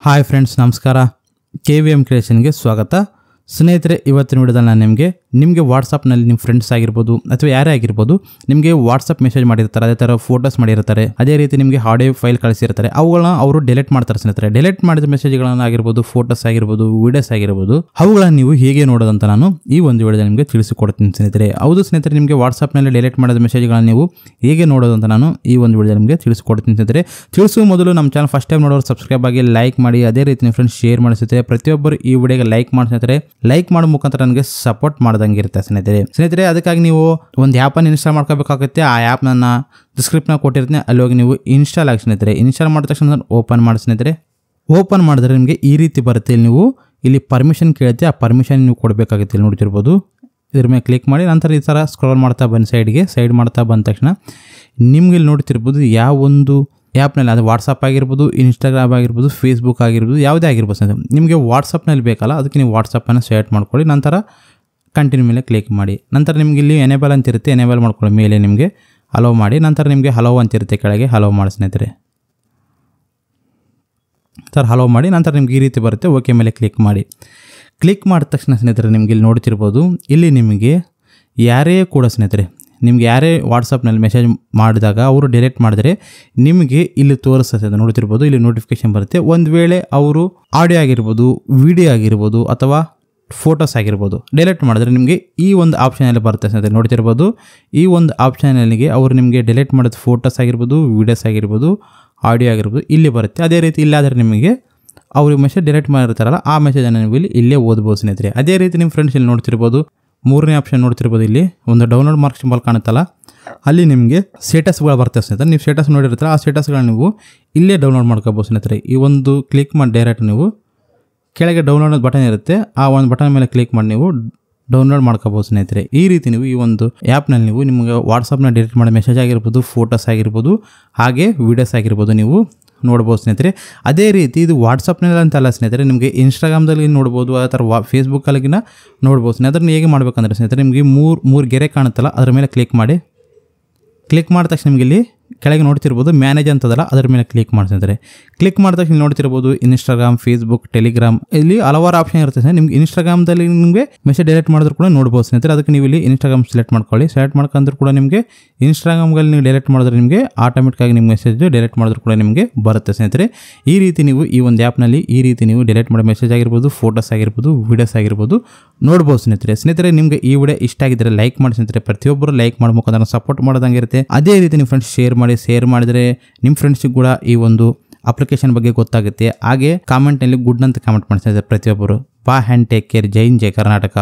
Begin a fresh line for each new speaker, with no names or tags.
Hi friends, ನಮಸ್ಕಾರ. KVM ಕ್ರಿಯೇಷನ್ಗೆ ಸ್ವಾಗತ. ಸ್ನೇಹಿತರೆ, ಇವತ್ತಿನ ವಿಡಿಯೋದಲ್ಲಿ ನಾನು ನಿಮಗೆ ವಾಟ್ಸಪ್ನಲ್ಲಿ ನಿಮ್ಮ ಫ್ರೆಂಡ್ಸ್ ಆಗಿರ್ಬೋದು ಅಥವಾ ಯಾರೇ ಆಗಿರ್ಬೋದು ನಿಮಗೆ ವಾಟ್ಸಪ್ ಮೆಸೇಜ್ ಮಾಡಿರ್ತಾರೆ, ಅದೇ ಥರ ಫೋಟೋಸ್ ಮಾಡಿರ್ತಾರೆ, ಅದೇ ರೀತಿ ನಿಮಗೆ ಆಡಿಯೋ ಫೈಲ್ ಕಳಿಸಿರ್ತಾರೆ. ಅವುಗಳನ್ನ ಅವರು ಡಿಲೀಟ್ ಮಾಡ್ತಾರೆ. ಸ್ನೇಹಿತರೆ, ಡಿಲೀಟ್ ಮಾಡಿದ ಮೆಸೇಜ್ಗಳನ್ನ ಆಗಿರ್ಬೋದು, ಫೋಟೋಸ್ ಆಗಿರ್ಬೋದು, ವಿಡಿಯೋಸ್ ಆಗಿರ್ಬೋದು, ಅವುಗಳನ್ನ ನೀವು ಹೇಗೆ ನೋಡೋದಂತ ನಾನು ಈ ಒಂದು ವಿಡಿಯೋದಲ್ಲಿ ನಿಮಗೆ ತಿಳಿಸಿಕೊಡ್ತೀನಿ ಸ್ನೇಹಿತರೆ. ಹೌದು ಸ್ನೇಹಿತರೆ, ನಿಮಗೆ ವಾಟ್ಸಪ್ನಲ್ಲಿ ಡಿಲೀಟ್ ಮಾಡಿದ ಮೆಸೇಜ್ಗಳನ್ನ ನೀವು ಹೇಗೆ ನೋಡೋದು ಅಂತ ನಾನು ಈ ಒಂದು ವಿಡಿಯೋದಲ್ಲಿ ನಿಮಗೆ ತಿಳಿಸಿಕೊಡ್ತೀನಿ ಸ್ನೇಹಿತರೆ. ತಿಳಿಸುವ ಮೊದಲು ನಮ್ಮ ಚಾನಲ್ ಫಸ್ಟ್ ಟೈಮ್ ನೋಡೋರು ಸಬ್ಸ್ಕ್ರೈಬ್ ಆಗಿ ಲೈಕ್ ಮಾಡಿ, ಅದೇ ರೀತಿ ನಿಮ್ಮ ಫ್ರೆಂಡ್ಸ್ ಶೇರ್ ಮಾಡಿ ಸ್ನೇಹಿತರೆ. ಪ್ರತಿಯೊಬ್ಬರು ಈ ವಿಡಿಯೋಗೆ ಲೈಕ್ ಮಾಡಿ ಸ್ನೇಹಿತರೆ. ಲೈಕ್ ಮಾಡೋ ಮುಖಾಂತರ ನನಗೆ ಸಪೋರ್ಟ್ ಮಾಡ್ದಂಗೆ ಇರುತ್ತೆ ಸ್ನೇಹಿತರೆ. ಅದಕ್ಕಾಗಿ ನೀವು ಒಂದು ಆ್ಯಪನ್ನು ಇನ್ಸ್ಟಾಲ್ ಮಾಡ್ಕೋಬೇಕಾಗುತ್ತೆ. ಆ ಆ್ಯಪ್ ನನ್ನ ಡಿಸ್ಕ್ರಿಪ್ಷನ್ ಕೊಟ್ಟಿರ್ತೀನಿ, ಅಲ್ಲಿ ಹೋಗಿ ನೀವು ಇನ್ಸ್ಟಾಲ್ ಆಗಿ ಸ್ನೇಹಿತರೆ. ಇನ್ಸ್ಟಾಲ್ ಮಾಡಿದ ತಕ್ಷಣ ಓಪನ್ ಮಾಡಿ ಸ್ನೇಹಿತರೆ. ಓಪನ್ ಮಾಡಿದ್ರೆ ನಿಮಗೆ ಈ ರೀತಿ ಬರುತ್ತೆ. ಇಲ್ಲಿ ಪರ್ಮಿಷನ್ ಕೇಳುತ್ತೆ, ಆ ಪರ್ಮಿಷನ್ ನೀವು ಕೊಡಬೇಕಾಗುತ್ತೆ. ಇಲ್ಲಿ ನೋಡ್ತಿರ್ಬೋದು, ಇದ್ರ ಮೇಲೆ ಕ್ಲಿಕ್ ಮಾಡಿ ನಂತರ ಈ ಥರ ಸ್ಕ್ರೋಲ್ ಮಾಡ್ತಾ ಬನ್ನಿ. ಸೈಡ್ ಮಾಡ್ತಾ ಬಂದ ತಕ್ಷಣ ನಿಮ್ಗೆ ಇಲ್ಲಿ ನೋಡ್ತಿರ್ಬೋದು ಯಾವ ಒಂದು ಆ್ಯಪ್ನಲ್ಲಿ, ಅದು ವಾಟ್ಸಪ್ ಆಗಿರ್ಬೋದು, ಇನ್ಸ್ಟಾಗ್ರಾಮ್ ಆಗಿರ್ಬೋದು, ಫೇಸ್ಬುಕ್ ಆಗಿರ್ಬೋದು, ಯಾವುದೇ ಆಗಿರ್ಬೋದು ಸ್ನೇಹಿತರೆ. ನಿಮಗೆ ವಾಟ್ಸಪ್ನಲ್ಲಿ ಬೇಕಲ್ಲ, ಅದಕ್ಕೆ ನೀವು ವಾಟ್ಸಪ್ಪನ್ನು ಸೆಲೆಕ್ಟ್ ಮಾಡ್ಕೊಳ್ಳಿ. ನಂತರ ಕಂಟಿನ್ಯೂ ಮೇಲೆ ಕ್ಲಿಕ್ ಮಾಡಿ. ನಂತರ ನಿಮಗೆ ಇಲ್ಲಿ ಎನೇಬಲ್ ಅಂತ ಇರುತ್ತೆ, ಎನೇಬಲ್ ಮಾಡ್ಕೊಳ್ಳಿ. ಮೇಲೆ ನಿಮಗೆ ಹಲೋ ಮಾಡಿ, ನಂತರ ನಿಮಗೆ ಹಲೋ ಅಂತಿರುತ್ತೆ, ಕೆಳಗೆ ಹಲೋ ಮಾಡಿ ಸ್ನೇಹಿತರೆ. ಸರ್ ಹಲೋ ಮಾಡಿ, ನಂತರ ನಿಮ್ಗೆ ಈ ರೀತಿ ಬರುತ್ತೆ. ಓಕೆ ಮೇಲೆ ಕ್ಲಿಕ್ ಮಾಡಿ. ಕ್ಲಿಕ್ ಮಾಡಿದ ತಕ್ಷಣ ಸ್ನೇಹಿತರೆ ನಿಮ್ಗೆ ಇಲ್ಲಿ ನೋಡ್ತಿರ್ಬೋದು, ಇಲ್ಲಿ ನಿಮಗೆ ಯಾರೇ ಕೂಡ ಸ್ನೇಹಿತರೆ, ನಿಮ್ಗೆ ಯಾರೇ ವಾಟ್ಸಪ್ನಲ್ಲಿ ಮೆಸೇಜ್ ಮಾಡಿದಾಗ ಅವರು ಡಿಲೀಟ್ ಮಾಡಿದರೆ ನಿಮಗೆ ಇಲ್ಲಿ ತೋರಿಸ್ತದೆ. ನೋಡ್ತಿರ್ಬೋದು, ಇಲ್ಲಿ ನೋಟಿಫಿಕೇಶನ್ ಬರುತ್ತೆ. ಒಂದು ವೇಳೆ ಅವರು ಆಡಿಯೋ ಆಗಿರ್ಬೋದು, ವಿಡಿಯೋ ಆಗಿರ್ಬೋದು ಅಥವಾ ಫೋಟೋಸ್ ಆಗಿರ್ಬೋದು ಡಿಲೀಟ್ ಮಾಡಿದ್ರೆ ನಿಮಗೆ ಈ ಒಂದು ಆಪ್ಷನಲ್ಲಿ ಬರುತ್ತೆ ಸ್ನೇಹಿತರೆ. ನೋಡ್ತಿರ್ಬೋದು, ಈ ಒಂದು ಆಪ್ಷನಲ್ಲಿಗೆ ಅವರು ನಿಮಗೆ ಡಿಲೀಟ್ ಮಾಡಿದ ಫೋಟೋಸ್ ಆಗಿರ್ಬೋದು, ವೀಡಿಯೋಸ್ ಆಗಿರ್ಬೋದು, ಆಡಿಯೋ ಆಗಿರ್ಬೋದು ಇಲ್ಲಿ ಬರುತ್ತೆ. ಅದೇ ರೀತಿ ಇಲ್ಲಾದರೆ ನಿಮಗೆ ಅವ್ರಿಗೆ ಮೆಸೇಜ್ ಡಿಲೀಟ್ ಮಾಡಿರ್ತಾರಲ್ಲ, ಆ ಮೆಸೇಜನ್ನು ನೀವು ಇಲ್ಲೇ ಓದ್ಬೋದು ಸ್ನೇಹಿತರೆ. ಅದೇ ರೀತಿ ನಿಮ್ಮ ಫ್ರೆಂಡ್ಸ್ ಇಲ್ಲಿ ನೋಡ್ತಿರ್ಬೋದು, ಮೂರನೇ ಆಪ್ಷನ್ ನೋಡ್ತಿರ್ಬೋದು, ಇಲ್ಲಿ ಒಂದು ಡೌನ್ಲೋಡ್ ಮಾರ್ಕ್ ಸಿಂಬಲ್ ಕಾಣುತ್ತಲ್ಲ, ಅಲ್ಲಿ ನಿಮಗೆ ಸ್ಟೇಟಸ್ಗಳು ಬರ್ತವೆ ಸ್ನೇಹಿತರೆ. ನೀವು ಸ್ಟೇಟಸ್ ನೋಡಿರ್ತಾರೆ, ಆ ಸ್ಟೇಟಸ್ಗಳನ್ನ ನೀವು ಇಲ್ಲೇ ಡೌನ್ಲೋಡ್ ಮಾಡ್ಕೋಬೋದು ಸ್ನೇಹಿತರೆ. ಈ ಒಂದು ಕ್ಲಿಕ್ ಮಾಡಿ ಡೈರೆಕ್ಟ್ ನೀವು ಕೆಳಗೆ ಡೌನ್ಲೋಡ್ ಬಟನ್ ಇರುತ್ತೆ, ಆ ಒಂದು ಬಟನ್ ಮೇಲೆ ಕ್ಲಿಕ್ ಮಾಡಿ ನೀವು ಡೌನ್ಲೋಡ್ ಮಾಡ್ಕೋಬೋದು ಸ್ನೇಹಿತರೆ. ಈ ರೀತಿ ನೀವು ಈ ಒಂದು ಆ್ಯಪ್ನಲ್ಲಿ ನೀವು ನಿಮಗೆ ವಾಟ್ಸಪ್ನ ಡಿಲೀಟ್ ಮಾಡೋ ಮೆಸೇಜ್ ಆಗಿರ್ಬೋದು, ಫೋಟೋಸ್ ಆಗಿರ್ಬೋದು, ಹಾಗೆ ವೀಡಿಯೋಸ್ ಆಗಿರ್ಬೋದು ನೀವು ನೋಡ್ಬೋದು ಸ್ನೇಹಿತರೆ. ಅದೇ ರೀತಿ ಇದು ವಾಟ್ಸಪ್ನಲ್ಲಿ ಅಂತಲ್ಲ ಸ್ನೇಹಿತರೆ, ನಿಮಗೆ ಇನ್ಸ್ಟಾಗ್ರಾಮ್ದಲ್ಲಿ ನೋಡ್ಬೋದು, ಆ ಥರ ಫೇಸ್ಬುಕ್ಕಲ್ಲಿಗಿನ ನೋಡ್ಬೋದು ಸ್ನೇಹಿತರೆ. ಅದನ್ನು ಹೇಗೆ ಮಾಡಬೇಕಂದ್ರೆ ಸ್ನೇಹಿತರೆ, ನಿಮಗೆ ಮೂರು ಗೆರೆ ಕಾಣುತ್ತಲ್ಲ, ಅದರ ಮೇಲೆ ಕ್ಲಿಕ್ ಮಾಡಿ. ಕ್ಲಿಕ್ ಮಾಡಿದ ತಕ್ಷಣ ನಿಮಗೆ ಇಲ್ಲಿ ಕೆಳಗೆ ನೋಡ್ತಿರ್ಬೋದು ಮ್ಯಾನೇಜ್ ಅಂತದಲ್ಲ, ಅದರ ಮೇಲೆ ಕ್ಲಿಕ್ ಮಾಡಿ ಸ್ನೇಹಿತರೆ. ಕ್ಲಿಕ್ ಮಾಡಿದ ತಕ್ಷಣ ನೋಡ್ತಿರ್ಬೋದು ಇನ್ಸ್ಟಾಗ್ರಾಮ್, ಫೇಸ್ಬುಕ್, ಟೆಲಿಗ್ರಾಮ್, ಇಲ್ಲಿ ಹಲವಾರು ಆಪ್ಷನ್ ಇರುತ್ತೆ ಸ್ನೇಹಿತರೆ. ನಿಮ್ಗೆ ಇನ್ಸ್ಟಾಗ್ರಾಮ್ದಲ್ಲಿ ನಿಮಗೆ ಮೆಸೇಜ್ ಡಿಲೀಟ್ ಮಾಡಿದ್ರು ಕೂಡ ನೋಡ್ಬೋದು ಸ್ನೇಹಿತರೆ. ಅದಕ್ಕೆ ನೀವು ಇಲ್ಲಿ ಇನ್ಸ್ಟಾಗ್ರಾಮ್ ಸೆಲೆಕ್ಟ್ ಮಾಡ್ಕೊಳ್ಳಿ. ಸೆಲೆಕ್ಟ್ ಮಾಡ್ಕೊಂಡ್ರು ಕೂಡ ನಿಮಗೆ ಇನ್ಸ್ಟಾಗ್ರಾಮ್ಗಳಲ್ಲಿ ನೀವು ಡಿಲೀಟ್ ಮಾಡಿದ್ರೆ ನಿಮಗೆ ಆಟೋಮೆಟಿಕ್ಕಾಗಿ ನಿಮ್ಮ ಮೆಸೇಜ್ ಡಿಲೀಟ್ ಮಾಡಿದ್ರು ಕೂಡ ನಿಮಗೆ ಬರುತ್ತೆ ಸ್ನೇಹಿತರೆ. ಈ ರೀತಿ ನೀವು ಈ ಒಂದು ಆ್ಯಪ್ನಲ್ಲಿ ಈ ರೀತಿ ನೀವು ಡಿಲೀಟ್ ಮಾಡೋ ಮೆಸೇಜ್ ಆಗಿರ್ಬೋದು, ಫೋಟೋಸ್ ಆಗಿರ್ಬೋದು, ವೀಡಿಯೋಸ್ ಆಗಿರ್ಬೋದು ನೋಡ್ಬೋದು ಸ್ನೇಹಿತರೆ. ನಿಮಗೆ ಈ ವಿಡಿಯೋ ಇಷ್ಟ ಆಗಿದ್ದರೆ ಲೈಕ್ ಮಾಡಿ ಸ್ನೇಹಿತರೆ. ಪ್ರತಿಯೊಬ್ಬರು ಲೈಕ್ ಮಾಡೋ ಮುಖಾಂತರ ಸಪೋರ್ಟ್ ಮಾಡೋದಂಗೆ ಇರುತ್ತೆ. ಅದೇ ರೀತಿ ನಿಮ್ಮ ಫ್ರೆಂಡ್ಸ್ ಶೇರ್ ಮಾಡಿದರೆ ನಿಮ್ಮ ಫ್ರೆಂಡ್ಸಿಗೆ ಕೂಡ ಈ ಒಂದು ಅಪ್ಲಿಕೇಶನ್ ಬಗ್ಗೆ ಗೊತ್ತಾಗುತ್ತೆ. ಹಾಗೆ ಕಾಮೆಂಟ್ನಲ್ಲಿ ಗುಡ್ ಅಂತ ಕಾಮೆಂಟ್ ಮಾಡ್ತಾ ಇದ್ದಾರೆ ಪ್ರತಿಯೊಬ್ಬರು. ಬಾ ಹ್ಯಾಂಡ್ ಟೇಕ್ ಕೇರ್. ಜೈ ಹಿಂದ್, ಜೈ ಕರ್ನಾಟಕ.